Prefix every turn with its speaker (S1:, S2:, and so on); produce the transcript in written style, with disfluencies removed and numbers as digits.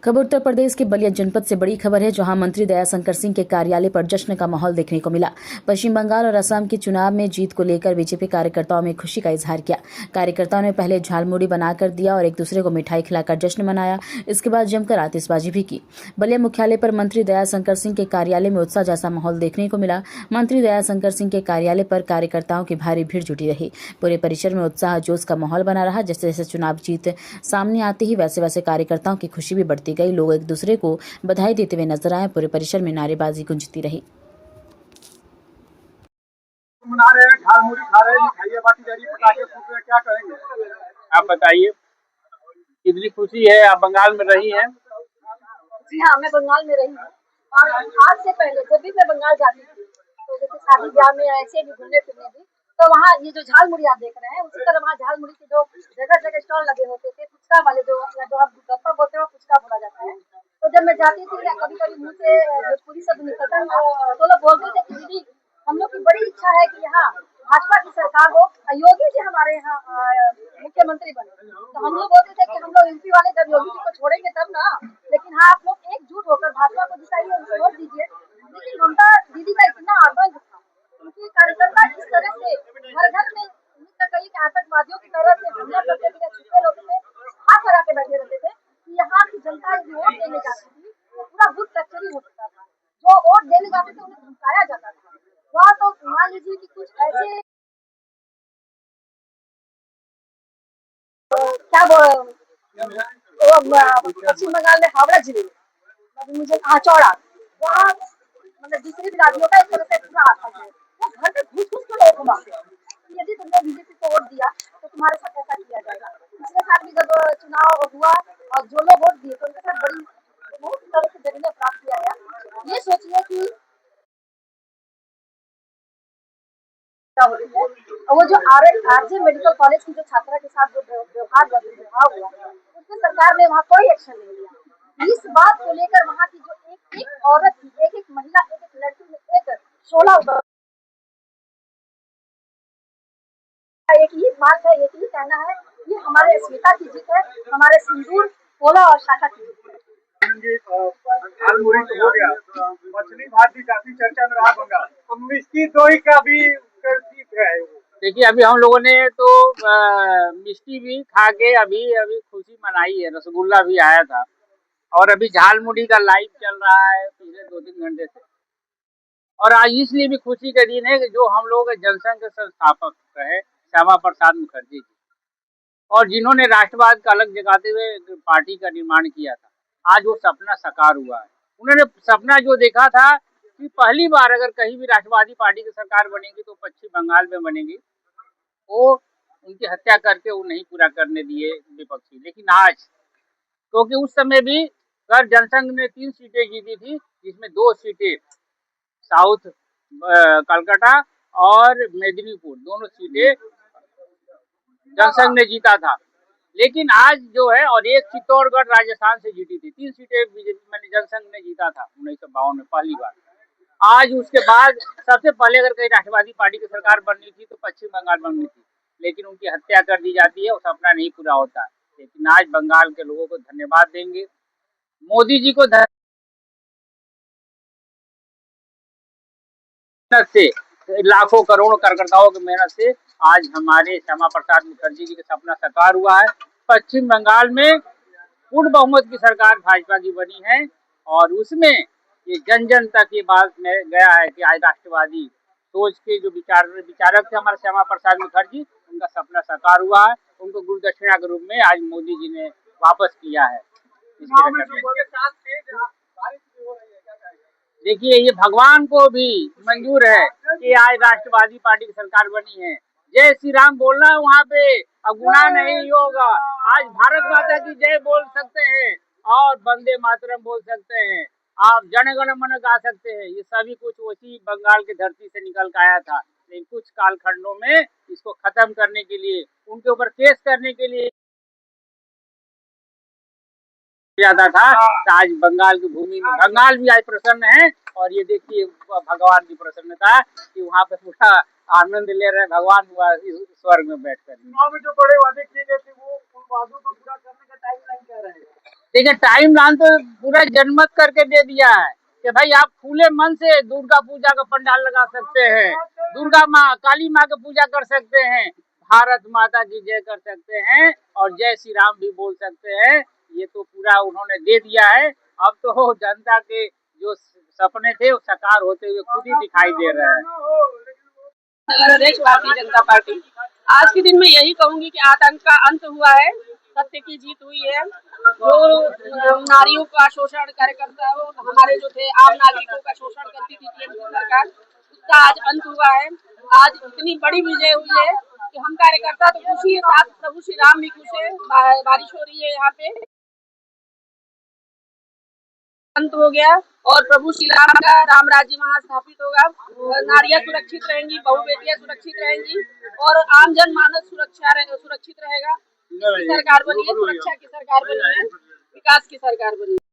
S1: खबर उत्तर प्रदेश के बलिया जनपद से बड़ी खबर है, जहां मंत्री दयाशंकर सिंह के कार्यालय पर जश्न का माहौल देखने को मिला। पश्चिम बंगाल और असम के चुनाव में जीत को लेकर बीजेपी कार्यकर्ताओं में खुशी का इजहार किया। कार्यकर्ताओं ने पहले झालमुड़ी बनाकर दिया और एक दूसरे को मिठाई खिलाकर जश्न मनाया। इसके बाद जमकर आतिशबाजी भी की। बलिया मुख्यालय पर मंत्री दयाशंकर सिंह के कार्यालय में उत्साह जैसा माहौल देखने को मिला। मंत्री दयाशंकर सिंह के कार्यालय पर कार्यकर्ताओं की भारी भीड़ जुटी रही। पूरे परिसर में उत्साह जोश का माहौल बना रहा। जैसे जैसे चुनाव जीत सामने आते ही वैसे वैसे कार्यकर्ताओं की खुशी भी बढ़ती गई। लोग एक दूसरे को बधाई देते हुए नजर आए। पूरे परिसर में नारेबाजी गूंजती रही।
S2: मना रहे हैं, झालमुड़ी खा रहे हैं, मिठाइयाँ बांटी जा रही है, पटाखे फूट रहे हैं, क्या कहेंगे?
S3: आप बताइए, कितनी खुशी है। आप बंगाल में रही हैं?
S4: जी हाँ, मैं बंगाल में रही हूँ और आज से पहले जब भी मैं बंगाल जाती थी तो जैसे शादी ब्याह में ऐसे भी घूमने फिरने भी, तो वहाँ ये जो झालमुड़ी आप देख रहे हैं उसी तरह वहाँ झालमुड़ी के जो जगह जगह स्टॉल लगे होते थे, फुचका वाले जो आप गप्पा बोलते हैं फुचका बोला जाता है। तो जब मैं जाती थी या कभी कभी मुँह से भोजपुरी शब्द निकलता था तो लोग बोलते थे कि दीदी हम लोग की बड़ी इच्छा है कि यहाँ भाजपा की सरकार हो, योगी जी हमारे यहाँ मुख्यमंत्री बने। तो हम लोग बोलते थे कि हम लोग एमपी वाले जब योगी जी को छोड़ेंगे तब ना, लेकिन हाँ आप लोग एकजुट होकर भाजपा को जिताइए, उनको वोट दीजिए। लेकिन ममता दीदी का इतना आतंक था, उनके कार्यकर्ता इस तरह से घर घर में कई आतंकवादियों की तरह से हमला करते थे, छुपे होते थे, हाथ लगा के बैठे रहते थे कि यहाँ की जनता यदि वोट देने जाती थी तो पूरा बूथ फैक्चरी हो चुका था। जो वोट देने जाते थे उन्हें धमकाया जाता था। वहाँ तो मान लीजिए कि कुछ ऐसे क्या पश्चिम बंगाल में हावड़ा जिले में मुझे चौड़ा वहाँ मतलब दूसरी राज्यों का एक तरह से पूरा आता है। वो घर पे घुस घुस के लोगों को मारते हैं कि यदि तुमने बीजेपी को वोट दिया तो तुम्हारे साथ ऐसा किया जाएगा। पिछले साल भी जब चुनाव हुआ और जो लोग वोट दिए तो उनके साथ बड़ी बहुत तरह से दंड प्राप्त किया गया। ये सोचिए कि और वो जो आरजे मेडिकल कॉलेज की जो छात्रा के साथ जो व्यवहार हुआ उसमें सरकार ने वहाँ कोई एक्शन नहीं लिया। इस बात को लेकर वहाँ की जो एक एक औरत थी, एक एक महिला, एक एक लड़की ने एक 16 एक ही बात है, एक ही कहना है, ये हमारे अस्मिता की जीत है, हमारे सिंदूर पोला और शाखा की जीत है।
S2: झालमुड़ी तो हो गया, मछली भात भी काफी चर्चा में रहा बंगाल, तो मिष्टी दोई का भी सीट है।
S3: देखिए, अभी हम लोगों ने तो मिष्टी भी खा के अभी खुशी मनाई है। रसगुल्ला भी आया था और अभी झालमुड़ी का लाइव चल रहा है पिछले 2-3 घंटे से। और आज इसलिए भी खुशी का दिन है कि जो हम लोग जनसंघ के संस्थापक रहे श्यामा प्रसाद मुखर्जी जी, और जिन्होंने राष्ट्रवाद का अलग जगाते हुए पार्टी का निर्माण किया था, आज वो सपना साकार हुआ है। उन्होंने सपना जो देखा था कि पहली बार अगर कहीं भी राष्ट्रवादी पार्टी की सरकार बनेगी तो पश्चिम बंगाल में बनेगी, वो उनकी हत्या करके वो नहीं पूरा करने दिए विपक्षी। लेकिन आज, क्योंकि उस समय भी अगर जनसंघ ने 3 सीटें जीती थी, जिसमें 2 सीटें साउथ कलकत्ता और मेदिनीपुर, दोनों सीटें जनसंघ ने जीता था। लेकिन आज जो है, और एक चित्तौड़गढ़ राजस्थान से जीती थी, 3 सीटें बीजेपी में जनसंघ ने जीता था 1952 में पहली बार। आज उसके बाद सबसे पहले अगर कहीं राष्ट्रवादी पार्टी की सरकार बननी थी तो पश्चिम बंगाल बननी थी, लेकिन उनकी हत्या कर दी जाती है और सपना नहीं पूरा होता। लेकिन आज बंगाल के लोगों को धन्यवाद देंगे, मोदी जी को मेहनत से, लाखों करोड़ों कार्यकर्ताओं की मेहनत से आज हमारे श्यामा प्रसाद मुखर्जी जी का सपना साकार हुआ है। पश्चिम बंगाल में पूर्ण बहुमत की सरकार भाजपा की बनी है और उसमें ये जन जन तक ये बात में गया है कि आज राष्ट्रवादी सोच के जो विचारक थे हमारे श्यामा प्रसाद मुखर्जी, उनका सपना साकार हुआ है। उनको गुरु दक्षिणा के रूप में आज मोदी जी ने वापस किया है। देखिए, ये भगवान को भी मंजूर है कि आज राष्ट्रवादी पार्टी की सरकार बनी है। जय श्री राम बोलना है वहाँ पे, अब गुनाह नहीं होगा। आज भारत माता की जय बोल सकते हैं और वंदे मातरम बोल सकते हैं, आप जन गण मन गा सकते हैं। ये सभी कुछ उसी बंगाल की धरती से निकल कर आया था। लेकिन कुछ कालखंडों में इसको खत्म करने के लिए, उनके ऊपर केस करने के लिए ज्यादा था। आज बंगाल की भूमि में बंगाल भी आज प्रसन्न है और ये देखिए भगवान की प्रसन्नता कि वहाँ पे पूरा आनंद ले रहे भगवान स्वर्ग में बैठकर।
S2: चुनाव में जो बड़े वादे किए गए थे वो उन वादों को पूरा करने का टाइम लाइन क्या रहेगा?
S3: देखिए टाइम लाइन तो पूरा जनमत करके दे दिया है कि भाई आप खुले मन से दुर्गा पूजा का पंडाल लगा सकते हैं, दुर्गा माँ काली माँ की पूजा कर सकते हैं, भारत माता की जय कर सकते हैं और जय श्री राम भी बोल सकते हैं। ये तो पूरा उन्होंने दे दिया है। अब तो जनता के जो सपने थे वो साकार होते हुए खुद ही दिखाई दे रहे हैं।
S5: प्रदेश भारतीय जनता पार्टी आज के दिन में यही कहूंगी कि आतंक का अंत हुआ है, सत्य की जीत हुई है। जो नारियों का शोषण कार्यकर्ता हमारे जो थे आम नागरिकों का शोषण करती थी टीएमसी सरकार, उसका आज अंत हुआ है। आज इतनी बड़ी विजय हुई है कि हम कार्यकर्ता तो खुशी है, साथ प्रभु श्री राम भी खुश है। बारिश हो रही है यहाँ पे, अंत हो गया और प्रभु श्री राम का राम राज्य वहाँ स्थापित होगा। नारियां सुरक्षित रहेंगी, बहु बेटियां सुरक्षित रहेंगी और आम जन मानस सुरक्षित रहेगा। सरकार बनी है, सुरक्षा की सरकार बनी है, विकास की सरकार बनी है।